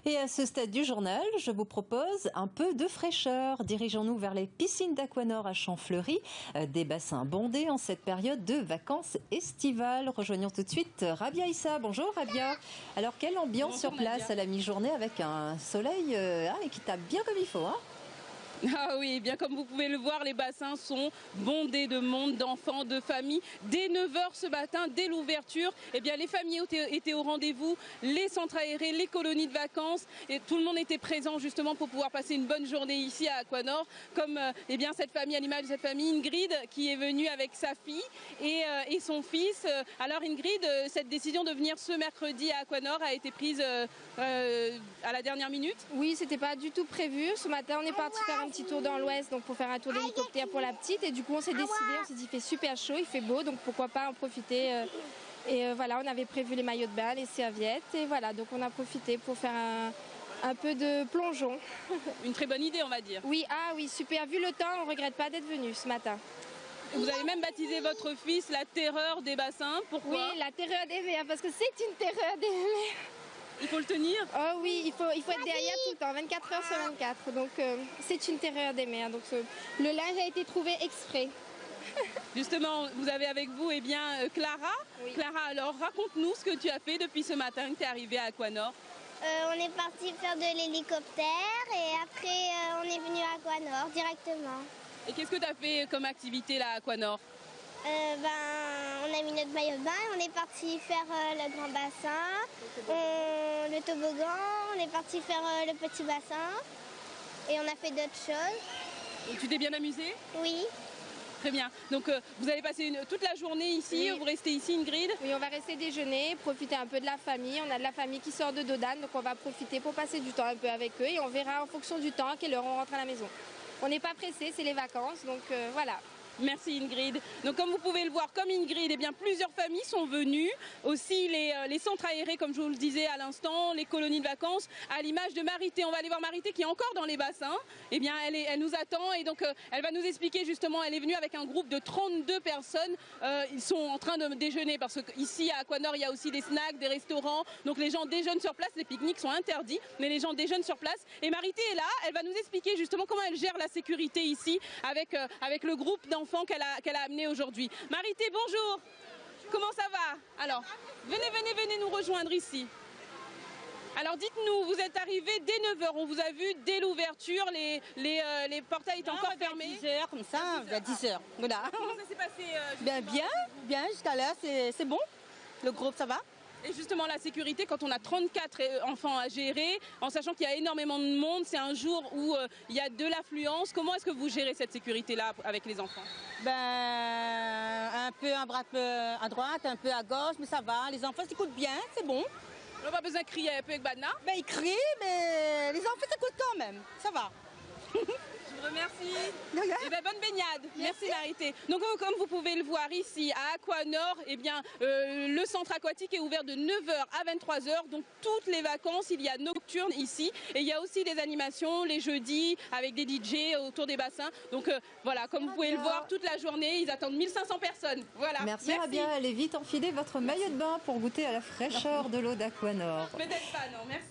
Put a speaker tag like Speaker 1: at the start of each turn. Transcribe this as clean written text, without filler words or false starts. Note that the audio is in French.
Speaker 1: Et à ce stade du journal, je vous propose un peu de fraîcheur. Dirigeons-nous vers les piscines d'Aquanor à Champfleury, des bassins bondés en cette période de vacances estivales. Rejoignons tout de suite Rabia Issa. Bonjour Rabia. Alors quelle ambiance sur place à la mi-journée avec un soleil qui tape bien comme il faut, hein?
Speaker 2: Ah oui, bien comme vous pouvez le voir, les bassins sont bondés de monde, d'enfants, de familles. Dès 9 h ce matin, dès l'ouverture, les familles étaient au rendez-vous, les centres aérés, les colonies de vacances, et tout le monde était présent justement pour pouvoir passer une bonne journée ici à Aquanor, comme cette famille, à l'image de cette famille, Ingrid, qui est venue avec sa fille et son fils. Alors Ingrid, cette décision de venir ce mercredi à Aquanor a été prise à la dernière minute?
Speaker 3: Oui, c'était pas du tout prévu. Ce matin, on est parti faire un petit tour dans l'ouest, donc pour faire un tour d'hélicoptère pour la petite, et du coup on s'est décidé, on s'est dit il fait super chaud, il fait beau, donc pourquoi pas en profiter. Voilà, on avait prévu les maillots de bain, les serviettes, et voilà, donc on a profité pour faire un peu de plongeon.
Speaker 2: Une très bonne idée, on va dire.
Speaker 3: Oui, oui, super. Vu le temps, on regrette pas d'être venu ce matin.
Speaker 2: Vous avez même baptisé votre fils la terreur des bassins. Pourquoi?
Speaker 3: Oui, la terreur des mers, parce que c'est une terreur des mers.
Speaker 2: Il faut le tenir?
Speaker 3: Oh oui, il faut être derrière tout le temps, 24 h sur 24. Donc c'est une terreur des mers. Donc le linge a été trouvé exprès.
Speaker 2: Justement, vous avez avec vous Clara.
Speaker 3: Oui.
Speaker 2: Clara, alors raconte-nous ce que tu as fait depuis ce matin que tu es arrivée à Aquanor.
Speaker 4: On est parti faire de l'hélicoptère et après on est venu à Aquanor directement.
Speaker 2: Et qu'est-ce que tu as fait comme activité là à Aquanor?
Speaker 4: On a mis notre maillot de bain et on est parti faire le grand bassin, le toboggan, on est parti faire le petit bassin et on a fait d'autres choses.
Speaker 2: Et tu t'es bien amusée?
Speaker 4: Oui.
Speaker 2: Très bien. Donc vous allez passer toute la journée ici,
Speaker 3: oui.
Speaker 2: Vous restez ici Ingrid?
Speaker 3: Oui, on va rester déjeuner, profiter un peu de la famille. On a de la famille qui sort de Dodane, donc on va profiter pour passer du temps un peu avec eux et on verra en fonction du temps à quelle heure on rentre à la maison. On n'est pas pressé, c'est les vacances, donc voilà.
Speaker 2: Merci Ingrid. Donc comme vous pouvez le voir, comme Ingrid, plusieurs familles sont venues. Aussi les centres aérés, comme je vous le disais à l'instant, les colonies de vacances, à l'image de Marité. On va aller voir Marité qui est encore dans les bassins. Elle nous attend et donc elle va nous expliquer justement, elle est venue avec un groupe de 32 personnes. Ils sont en train de déjeuner parce qu'ici à Aquanor, il y a aussi des snacks, des restaurants. Donc les gens déjeunent sur place, les pique-niques sont interdits, mais les gens déjeunent sur place. Et Marité est là, elle va nous expliquer justement comment elle gère la sécurité ici avec le groupe d'enfants qu'elle a amené aujourd'hui. Marité, bonjour. Comment ça va? Alors, venez nous rejoindre ici. Alors dites-nous, vous êtes arrivés dès 9 h, on vous a vu dès l'ouverture, les portails étaient encore fermés.
Speaker 5: 10 h comme ça, vers 10 h. Voilà.
Speaker 2: Comment ça s'est passé?
Speaker 5: Bien, jusqu'à l'heure, c'est bon. Le groupe, ça va.
Speaker 2: Et justement la sécurité, quand on a 34 enfants à gérer, en sachant qu'il y a énormément de monde, c'est un jour où il y a de l'affluence, comment est-ce que vous gérez cette sécurité-là avec les enfants?
Speaker 5: Un peu à droite, un peu à gauche, mais ça va. Les enfants s'écoutent bien, c'est bon.
Speaker 2: On n'a pas besoin de crier un peu avec Badna?
Speaker 5: Ils crient, mais les enfants s'écoutent quand même, ça va.
Speaker 2: Je vous remercie. Bonne baignade. Merci Marité. Donc comme vous pouvez le voir ici à Aquanor, le centre aquatique est ouvert de 9 h à 23 h. Donc toutes les vacances, il y a nocturne ici. Et il y a aussi des animations les jeudis avec des DJ autour des bassins. Donc voilà, comme vous pouvez le voir, toute la journée, ils attendent 1500 personnes. Voilà.
Speaker 1: Merci Rabia. Allez vite enfiler votre maillot de bain pour goûter à la fraîcheur de l'eau d'Aquanor.
Speaker 2: Peut-être pas, non. Merci.